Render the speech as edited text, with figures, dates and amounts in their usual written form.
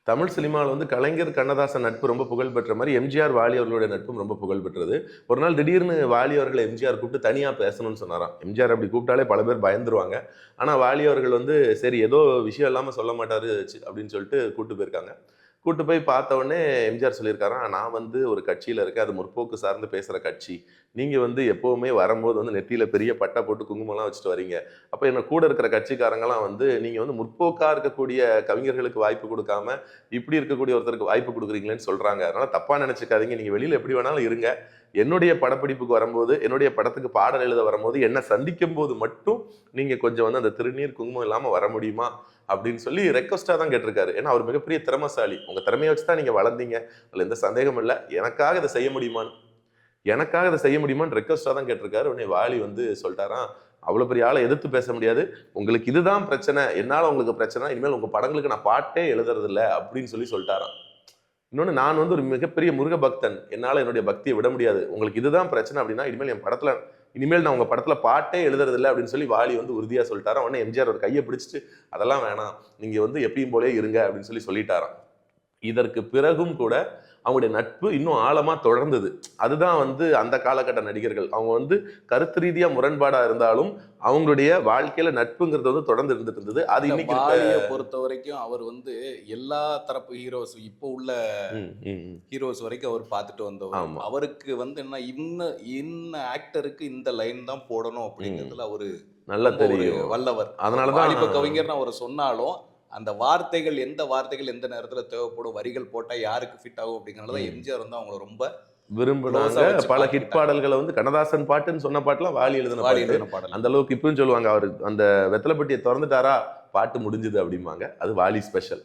தமிழ் சினிமாவில் வந்து கலைஞர் கண்ணதாசன் நட்பு ரொம்ப புகழ் பெற்ற மாதிரி எம்ஜிஆர் வாலி அவர்களுடைய நட்பும் ரொம்ப புகழ் பெற்றது. ஒரு நாள் திடீர்னு வாலி அவர்களை எம்ஜிஆர் கூப்பிட்டு தனியா பேசணும்னு சொன்னாராம். எம்ஜிஆர் அப்படி கூப்பிட்டாலே பல பேர் பயந்துருவாங்க. ஆனா வாலி அவர்கள் வந்து சரி ஏதோ விஷயம் இல்லாம சொல்ல மாட்டாரு அப்படின்னு சொல்லிட்டு கூட்டு போயிருக்காங்க. கூட்டு போய் பார்த்த உடனே எம்ஜிஆர் சொல்லியிருக்காராம், நான் வந்து ஒரு கட்சியில இருக்கேன். அது முற்போக்கு சார்ந்து பேசுற கட்சி. நீங்க வந்து எப்பவுமே வரும்போது வந்து நெத்தியில பெரிய பட்டா போட்டு குங்குமம்லாம் வச்சுட்டு வரீங்க. அப்ப என்ன கூட இருக்கிற கட்சிக்காரங்கலாம் வந்து நீங்க வந்து முற்போக்கா இருக்கக்கூடிய கவிஞர்களுக்கு வாய்ப்பு கொடுக்காம இப்படி இருக்கக்கூடிய ஒருத்தருக்கு வாய்ப்பு கொடுக்குறீங்களேன்னு சொல்றாங்க. அதனால தப்பா நினைச்சுக்காதீங்க. நீங்க வெளியில எப்படி வேணாலும் இருங்க. என்னுடைய படப்பிடிப்புக்கு வரும்போது, என்னுடைய படத்துக்கு பாடல் எழுத வரும்போது, என்ன சந்திக்கும் போது மட்டும் நீங்க கொஞ்சம் வந்து அந்த திருநீர் குங்குமம் இல்லாம வர முடியுமா? அப்படின்னு சொல்லி ரெக்வஸ்டா தான் கேட்டிருக்காரு. ஏன்னா அவர் மிகப்பெரிய திறமைசாலி. உங்க திறமையை வச்சு தான் நீங்க வளர்ந்தீங்க. அதுல எந்த சந்தேகமும் இல்ல. எனக்காக இதை செய்ய முடியுமான்னு எனக்காக இதை செய்ய முடியுமான்னு ரெக்வஸ்டா தான் கேட்டிருக்காரு. உடனே வாலி வந்து சொல்லிட்டாராம், அவ்வளவு பெரிய ஆளை எதிர்த்து பேச முடியாது. உங்களுக்கு இதுதான் பிரச்சனை. என்னால உங்களுக்கு பிரச்சனை. இனிமேல் உங்க படங்களுக்கு நான் பாட்டே எழுதுறது இல்ல அப்படின்னு சொல்லிட்டாராம். இன்னொன்னு நான் வந்து ஒரு மிகப்பெரிய முருக பக்தன். என்னால என்னுடைய பக்தியை விட முடியாது. உங்களுக்கு இதுதான் பிரச்சனை அப்படின்னா, இனிமேல் நான் உங்க படத்துல பாட்டே எழுதுறது இல்ல அப்படின்னு சொல்லி வாலி வந்து உறுதியா சொல்லிட்டாராம். உடனே எம்ஜிஆர் ஒரு கையை பிடிச்சிட்டு அதெல்லாம் வேணாம். நீங்க வந்து எப்பயும் போலே இருங்க அப்படின்னு சொல்லிட்டாராம். இதற்கு பிறகும் கூட அவங்களுடைய நட்பு இன்னும் ஆழமா தொடர்ந்தது. அதுதான் வந்து அந்த காலகட்ட நடிகர்கள். அவங்க வந்து கருத்து ரீதியா முரண்பாடா இருந்தாலும் அவங்களுடைய வாழ்க்கையில நட்புங்கிறது வந்து தொடர்ந்து இருந்துட்டு இருந்தது. அது இன்னைக்கு பொறுத்த வரைக்கும் அவர் வந்து எல்லா தரப்பு ஹீரோஸ் இப்போ உள்ள ஹீரோஸ் வரைக்கும் அவர் பார்த்துட்டு வந்தவர். அவருக்கு வந்து என்ன இன்ன ஆக்டருக்கு இந்த லைன் தான் போடணும் அப்படிங்கிறதுல அவரு நல்லா தெரியும், வல்லவர். அதனாலதான் இப்ப கவிஞர் அவர் சொன்னாலும் அந்த வார்த்தைகள் எந்த வார்த்தைகள் எந்த நேரத்துல தேவைப்படும், வரிகள் போட்டா யாருக்கு ஃபிட் ஆகும் அப்படிங்கறத எம்ஜிஆர் வந்து அவங்கள ரொம்ப விரும்புனாங்க. பல ஹிட் பாடல்களை வந்து கண்ணதாசன் பாட்டுன்னு சொன்ன பாட்டுலாம் வாலி எழுதின பாட்டு. அந்த அளவுக்கு இப்பவும் சொல்லுவாங்க, அவர் அந்த வெத்தலைப்பட்டியை திறந்துட்டாரா பாட்டு முடிஞ்சது அப்படிம்பாங்க. அது வாலி ஸ்பெஷல்.